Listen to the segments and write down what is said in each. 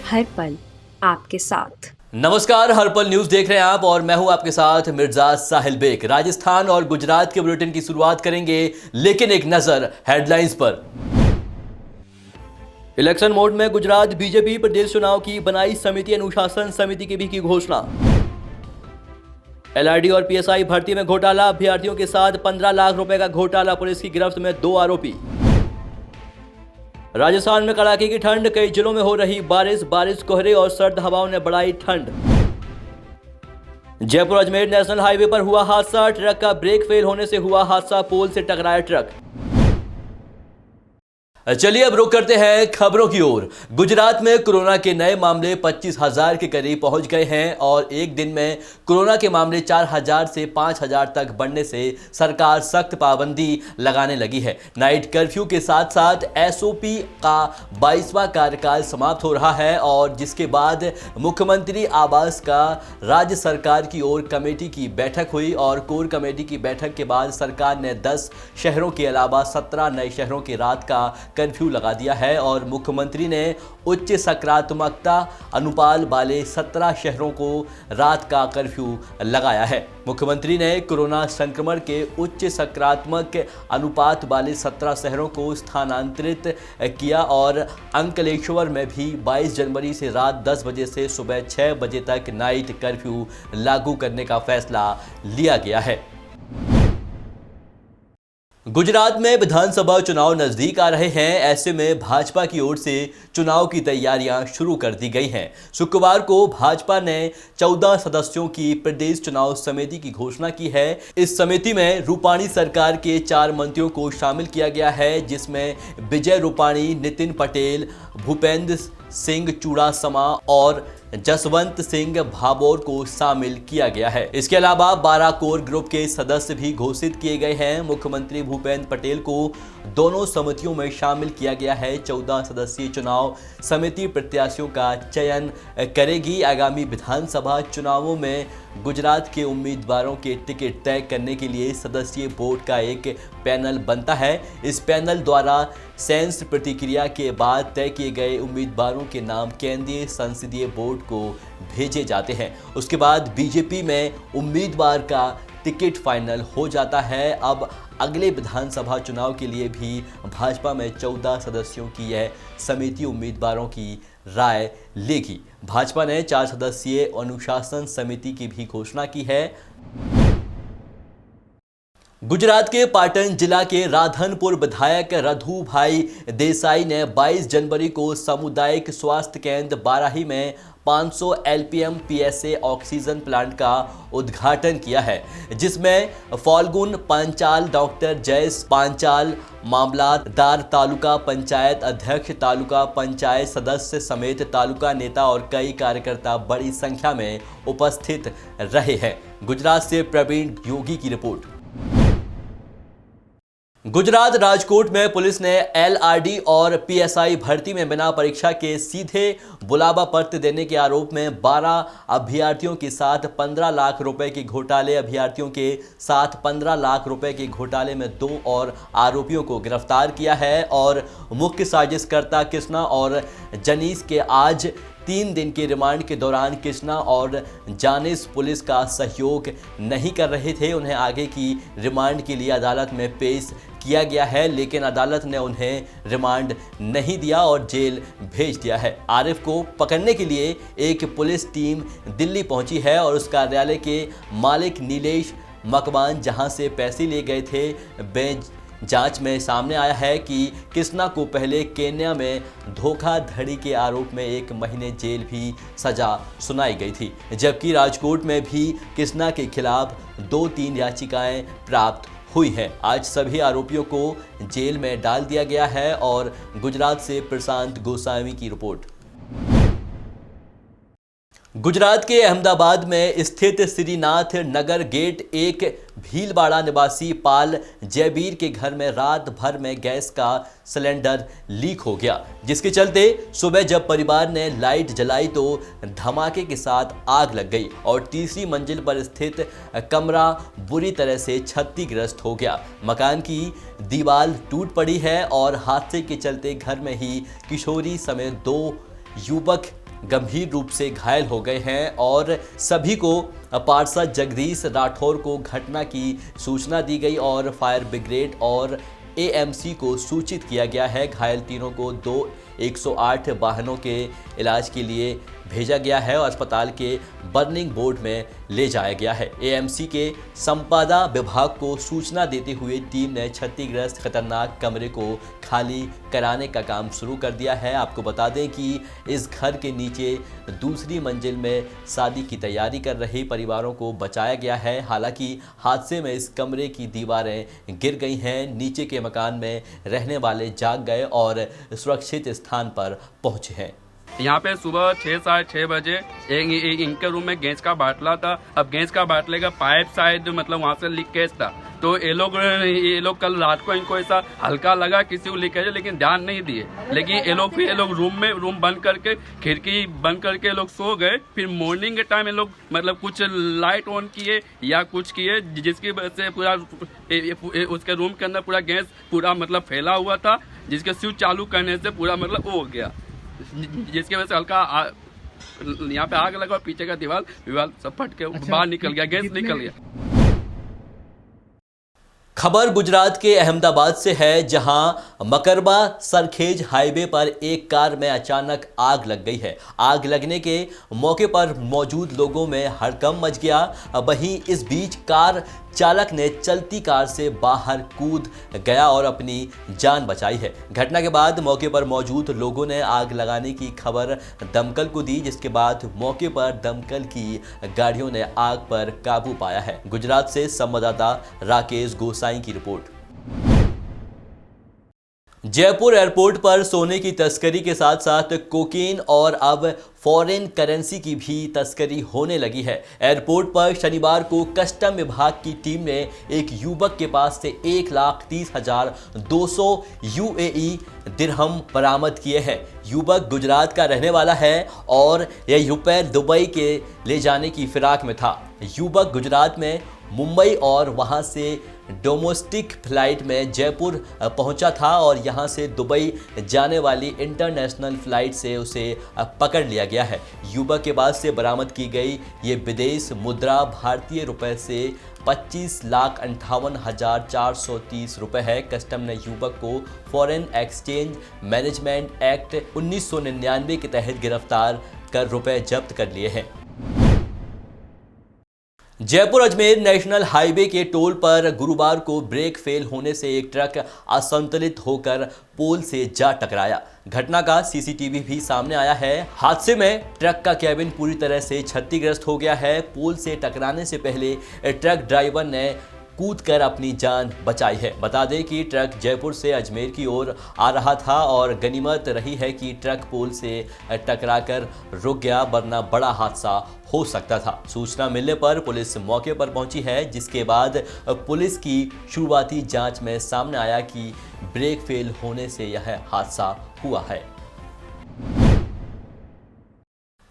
हर पल आपके साथ। नमस्कार, हर पल न्यूज देख रहे हैं आप और मैं हूं आपके साथ मिर्जा साहिल बेग। राजस्थान और गुजरात के बुलेटिन की शुरुआत करेंगे, लेकिन एक नजर हेडलाइंस पर। इलेक्शन मोड में गुजरात बीजेपी प्रदेश चुनाव की बनाई समिति अनुशासन समिति की भी की घोषणा। एलआरडी और पीएसआई भर्ती में घोटाला, अभ्यर्थियों के साथ 15 लाख रुपए का घोटाला, पुलिस की गिरफ्त में 2 आरोपी। राजस्थान में कड़ाके की ठंड, कई जिलों में हो रही बारिश कोहरे और सर्द हवाओं ने बढ़ाई ठंड। जयपुर अजमेर नेशनल हाईवे पर हुआ हादसा, ट्रक का ब्रेक फेल होने से हुआ हादसा, पोल से टकराया ट्रक। चलिए अब रुक करते हैं खबरों की ओर। गुजरात में कोरोना के नए मामले 25,000 के करीब पहुंच गए हैं और एक दिन में कोरोना के मामले 4,000 से 5,000 तक बढ़ने से सरकार सख्त पाबंदी लगाने लगी है। नाइट कर्फ्यू के साथ साथ एसओपी का 22वां कार्यकाल समाप्त हो रहा है और जिसके बाद मुख्यमंत्री आवास का राज्य सरकार की ओर कमेटी की बैठक हुई और कोर कमेटी की बैठक के बाद सरकार ने 10 शहरों के अलावा 17 नए शहरों की रात का कर्फ्यू लगा दिया है और मुख्यमंत्री ने उच्च सकारात्मकता अनुपात वाले 17 शहरों को रात का कर्फ्यू लगाया है। मुख्यमंत्री ने कोरोना संक्रमण के उच्च सकारात्मक अनुपात वाले 17 शहरों को स्थानांतरित किया और अंकलेश्वर में भी 22 जनवरी से रात 10 बजे से सुबह 6 बजे तक नाइट कर्फ्यू लागू करने का फैसला लिया गया है। गुजरात में विधानसभा चुनाव नजदीक आ रहे हैं, ऐसे में भाजपा की ओर से चुनाव की तैयारियां शुरू कर दी गई हैं। शुक्रवार को भाजपा ने 14 सदस्यों की प्रदेश चुनाव समिति की घोषणा की है। इस समिति में रूपाणी सरकार के 4 मंत्रियों को शामिल किया गया है, जिसमें विजय रूपाणी, नितिन पटेल, भूपेंद्र सिंह चूड़ासमा और जसवंत सिंह भाभोर को शामिल किया गया है। इसके अलावा 12 कोर ग्रुप के सदस्य भी घोषित किए गए हैं। मुख्यमंत्री भूपेंद्र पटेल को दोनों समितियों में शामिल किया गया है। 14 सदस्यीय चुनाव समिति प्रत्याशियों का चयन करेगी। आगामी विधानसभा चुनावों में गुजरात के उम्मीदवारों के टिकट तय करने के लिए सदस्यीय बोर्ड का एक पैनल बनता है। इस पैनल द्वारा सेंस प्रतिक्रिया के बाद तय किए गए उम्मीदवारों के नाम केंद्रीय संसदीय बोर्ड को भेजे जाते हैं। उसके बाद बीजेपी में उम्मीदवार का टिकट फाइनल हो जाता है। अब अगले विधानसभा चुनाव के लिए भी भाजपा में 14 सदस्यों की यह समिति उम्मीदवारों की राय लेगी। भाजपा ने 4 सदस्यीय अनुशासन समिति की भी घोषणा की है। गुजरात के पाटन जिला के राधनपुर विधायक रधु भाई देसाई ने 22 जनवरी को सामुदायिक स्वास्थ्य केंद्र बाराही में 500 एलपीएम पीएसए ऑक्सीजन प्लांट का उद्घाटन किया है, जिसमें फाल्गुन पांचाल, डॉक्टर जयेश पांचाल, मामलादार, तालुका पंचायत अध्यक्ष, तालुका पंचायत सदस्य समेत तालुका नेता और कई कार्यकर्ता बड़ी संख्या में उपस्थित रहे हैं। गुजरात से प्रवीण योगी की रिपोर्ट। गुजरात राजकोट में पुलिस ने एलआरडी और पीएसआई भर्ती में बिना परीक्षा के सीधे बुलावा पत्र देने के आरोप में 12 अभ्यर्थियों के साथ 15 लाख रुपए के घोटाले, अभ्यर्थियों के साथ 15 लाख रुपए के घोटाले में 2 और आरोपियों को गिरफ्तार किया है और मुख्य साजिशकर्ता कृष्णा और जनीश के आज 3 दिन के रिमांड के दौरान कृष्णा और जानिस पुलिस का सहयोग नहीं कर रहे थे। उन्हें आगे की रिमांड के लिए अदालत में पेश किया गया है, लेकिन अदालत ने उन्हें रिमांड नहीं दिया और जेल भेज दिया है। आरिफ को पकड़ने के लिए एक पुलिस टीम दिल्ली पहुंची है और उस कार्यालय के मालिक नीलेश मकवान, जहां से पैसे लिए गए थे, जांच में सामने आया है कि कृष्णा को पहले केन्या में धोखाधड़ी के आरोप में 1 महीने जेल भी सजा सुनाई गई थी, जबकि राजकोट में भी कृष्णा के खिलाफ 2-3 याचिकाएं प्राप्त हुई है। आज सभी आरोपियों को जेल में डाल दिया गया है। और गुजरात से प्रशांत गोस्वामी की रिपोर्ट। गुजरात के अहमदाबाद में स्थित श्रीनाथ नगर गेट एक भीलवाड़ा निवासी पाल जयबीर के घर में रात भर में गैस का सिलेंडर लीक हो गया, जिसके चलते सुबह जब परिवार ने लाइट जलाई तो धमाके के साथ आग लग गई और तीसरी मंजिल पर स्थित कमरा बुरी तरह से क्षतिग्रस्त हो गया। मकान की दीवार टूट पड़ी है और हादसे के चलते घर में ही किशोरी समेत 2 युवक गंभीर रूप से घायल हो गए हैं और सभी को पार्षद जगदीश राठौर को घटना की सूचना दी गई और फायर ब्रिगेड और एएमसी को सूचित किया गया है। घायल तीनों को 108 वाहनों के इलाज के लिए भेजा गया है और अस्पताल के बर्निंग बोर्ड में ले जाया गया है। एएमसी के संपादा विभाग को सूचना देते हुए टीम ने क्षतिग्रस्त खतरनाक कमरे को खाली कराने का काम शुरू कर दिया है। आपको बता दें कि इस घर के नीचे दूसरी मंजिल में शादी की तैयारी कर रहे परिवारों को बचाया गया है। हालांकि हादसे में इस कमरे की दीवारें गिर गई हैं। नीचे के मकान में रहने वाले जाग गए और सुरक्षित स्थान पर पहुंचे हैं। यहाँ पे सुबह 6-6:30 बजे इनके रूम में गैस का बाटला था। अब गैस का बाटले का पाइप शायद मतलब वहाँ से लीकेज था, तो ये लोग कल रात को इनको ऐसा हल्का लगा किसी को लीकेज है, लेकिन ध्यान नहीं दिए। लेकिन ये लोग रूम बंद करके खिड़की बंद करके ये लोग सो गए। फिर मॉर्निंग के टाइम ये लोग मतलब कुछ लाइट ऑन किए या कुछ किए, जिसकी वजह से पूरा उसके रूम के अंदर पूरा गैस पूरा मतलब फैला हुआ था, जिसके स्विच चालू करने से पूरा मतलब हो गया, जिसकी वजह से हल्का यहाँ पे आग लगा और पीछे का दीवार सब फट के बाहर निकल गया, गैस निकल गया। खबर गुजरात के अहमदाबाद से है, जहां मकरबा सरखेज हाईवे पर एक कार में अचानक आग लग गई है। आग लगने के मौके पर मौजूद लोगों में हड़कंप मच गया। वहीं इस बीच कार चालक ने चलती कार से बाहर कूद गया और अपनी जान बचाई है। घटना के बाद मौके पर मौजूद लोगों ने आग लगाने की खबर दमकल को दी, जिसके बाद मौके पर दमकल की गाड़ियों ने आग पर काबू पाया है। गुजरात से संवाददाता राकेश गोसाई की रिपोर्ट। जयपुर एयरपोर्ट पर सोने की तस्करी के साथ साथ कोकीन और अब फॉरेन करेंसी की भी तस्करी होने लगी है। एयरपोर्ट पर शनिवार को कस्टम विभाग की टीम ने एक युवक के पास से 1,30,200 यूएई दिरहम बरामद किए हैं। युवक गुजरात का रहने वाला है और यह रुपए दुबई के ले जाने की फिराक में था। युवक गुजरात में मुंबई और वहां से डोमेस्टिक फ्लाइट में जयपुर पहुंचा था और यहां से दुबई जाने वाली इंटरनेशनल फ्लाइट से उसे पकड़ लिया गया है। युवक के पास से बरामद की गई ये विदेश मुद्रा भारतीय रुपए से 25,58,430 रुपए है। कस्टम ने युवक को फॉरेन एक्सचेंज मैनेजमेंट एक्ट 1999 के तहत गिरफ्तार कर रुपए जब्त कर लिए हैं। जयपुर अजमेर नेशनल हाईवे के टोल पर गुरुवार को ब्रेक फेल होने से एक ट्रक असंतुलित होकर पोल से जा टकराया। घटना का सीसीटीवी भी सामने आया है। हादसे में ट्रक का केबिन पूरी तरह से क्षतिग्रस्त हो गया है। पोल से टकराने से पहले ट्रक ड्राइवर ने कूदकर अपनी जान बचाई है। बता दें कि ट्रक जयपुर से अजमेर की ओर आ रहा था और गनीमत रही है कि ट्रक पोल से टकराकर रुक गया, वरना बड़ा हादसा हो सकता था। सूचना मिलने पर पुलिस मौके पर पहुंची है, जिसके बाद पुलिस की शुरुआती जांच में सामने आया कि ब्रेक फेल होने से यह हादसा हुआ है।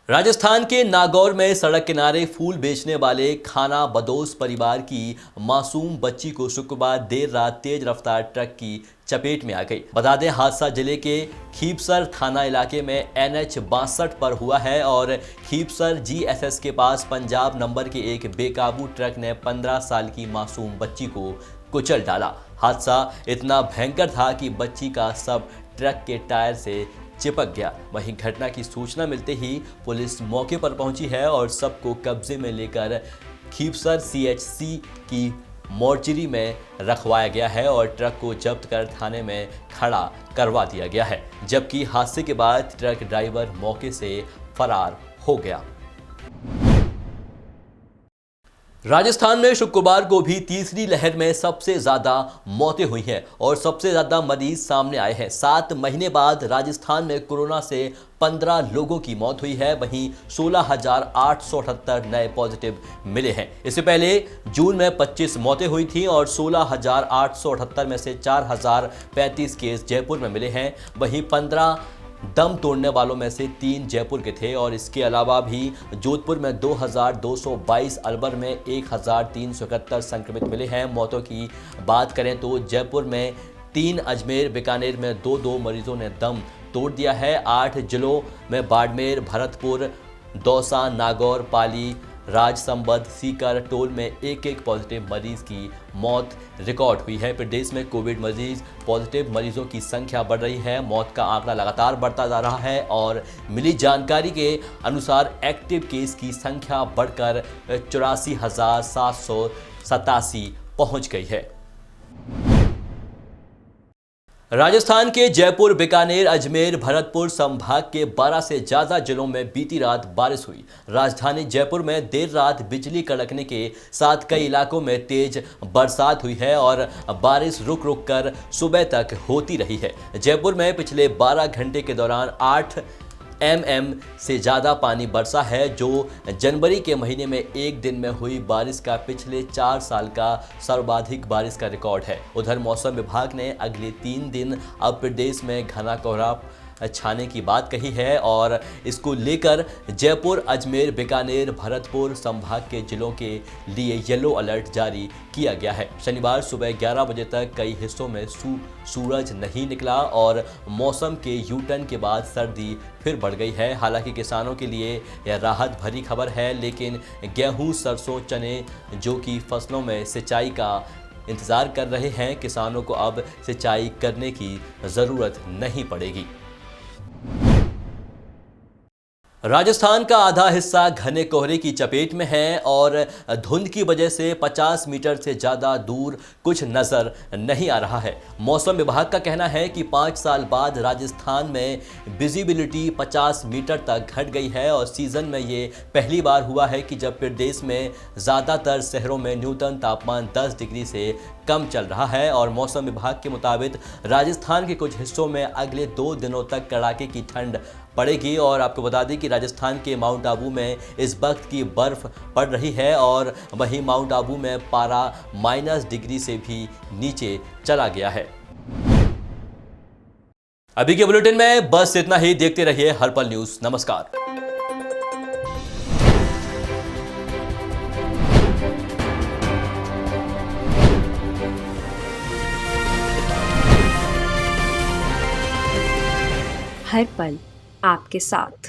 राजस्थान के नागौर में सड़क किनारे फूल बेचने वाले खाना बदोश परिवार की मासूम बच्ची को शुक्रवार देर रात तेज रफ्तार ट्रक की चपेट में आ गई। बता दें, हादसा जिले के खीपसर थाना इलाके में NH 62 पर हुआ है और खीपसर GSS के पास पंजाब नंबर के एक बेकाबू ट्रक ने 15 साल की मासूम बच्ची को कुचल डाला। हादसा इतना भयंकर था कि बच्ची का शव ट्रक के टायर से चिपक गया। वहीं घटना की सूचना मिलते ही पुलिस मौके पर पहुंची है और सबको कब्जे में लेकर खीपसर CHC की मोर्चरी में रखवाया गया है और ट्रक को जब्त कर थाने में खड़ा करवा दिया गया है, जबकि हादसे के बाद ट्रक ड्राइवर मौके से फरार हो गया। राजस्थान में शुक्रवार को भी तीसरी लहर में सबसे ज्यादा मौतें हुई हैं और सबसे ज्यादा मरीज सामने आए हैं। 7 महीने बाद राजस्थान में कोरोना से 15 लोगों की मौत हुई है। वहीं 16,878 नए पॉजिटिव मिले हैं। इससे पहले जून में 25 मौतें हुई थी और 16,878 में से 4,035 केस जयपुर में मिले हैं। वहीं 15 दम तोड़ने वालों में से 3 जयपुर के थे और इसके अलावा भी जोधपुर में 2,222, अलवर में 1,371 संक्रमित मिले हैं। मौतों की बात करें तो जयपुर में 3, अजमेर बीकानेर में 2 मरीजों ने दम तोड़ दिया है। 8 जिलों में बाड़मेर, भरतपुर, दौसा, नागौर, पाली, राजसंबंध, सीकर, टोल में एक पॉजिटिव मरीज की मौत रिकॉर्ड हुई है। प्रदेश में कोविड मरीज पॉजिटिव मरीजों की संख्या बढ़ रही है। मौत का आंकड़ा लगातार बढ़ता जा रहा है और मिली जानकारी के अनुसार एक्टिव केस की संख्या बढ़कर 84,787 पहुंच गई है। राजस्थान के जयपुर, बीकानेर, अजमेर, भरतपुर संभाग के 12 से ज्यादा जिलों में बीती रात बारिश हुई। राजधानी जयपुर में देर रात बिजली कड़कने के साथ कई इलाकों में तेज बरसात हुई है और बारिश रुक रुक कर सुबह तक होती रही है। जयपुर में पिछले 12 घंटे के दौरान 8 mm से ज़्यादा पानी बरसा है, जो जनवरी के महीने में एक दिन में हुई बारिश का पिछले 4 साल का सर्वाधिक बारिश का रिकॉर्ड है। उधर मौसम विभाग ने अगले 3 दिन अब प्रदेश में घना कोहरा छाने की बात कही है और इसको लेकर जयपुर, अजमेर, बीकानेर, भरतपुर संभाग के जिलों के लिए येलो अलर्ट जारी किया गया है। शनिवार सुबह 11 बजे तक कई हिस्सों में सूरज नहीं निकला और मौसम के यू टर्न के बाद सर्दी फिर बढ़ गई है। हालांकि किसानों के लिए यह राहत भरी खबर है, लेकिन गेहूं, सरसों, चने जो कि फसलों में सिंचाई का इंतजार कर रहे हैं, किसानों को अब सिंचाई करने की ज़रूरत नहीं पड़ेगी। राजस्थान का आधा हिस्सा घने कोहरे की चपेट में है और धुंध की वजह से 50 मीटर से ज़्यादा दूर कुछ नज़र नहीं आ रहा है। मौसम विभाग का कहना है कि 5 साल बाद राजस्थान में विजिबिलिटी 50 मीटर तक घट गई है और सीज़न में ये पहली बार हुआ है कि जब प्रदेश में ज़्यादातर शहरों में न्यूनतम तापमान 10 डिग्री से कम चल रहा है। और मौसम विभाग के मुताबिक राजस्थान के कुछ हिस्सों में अगले 2 दिनों तक कड़ाके की ठंड पड़ेगी। और आपको बता दें कि राजस्थान के माउंट आबू में इस वक्त की बर्फ पड़ रही है और वहीं माउंट आबू में पारा -डिग्री से भी नीचे चला गया है। अभी के बुलेटिन में बस इतना ही। देखते रहिए हर पल न्यूज़। नमस्कार। हर पल आपके साथ।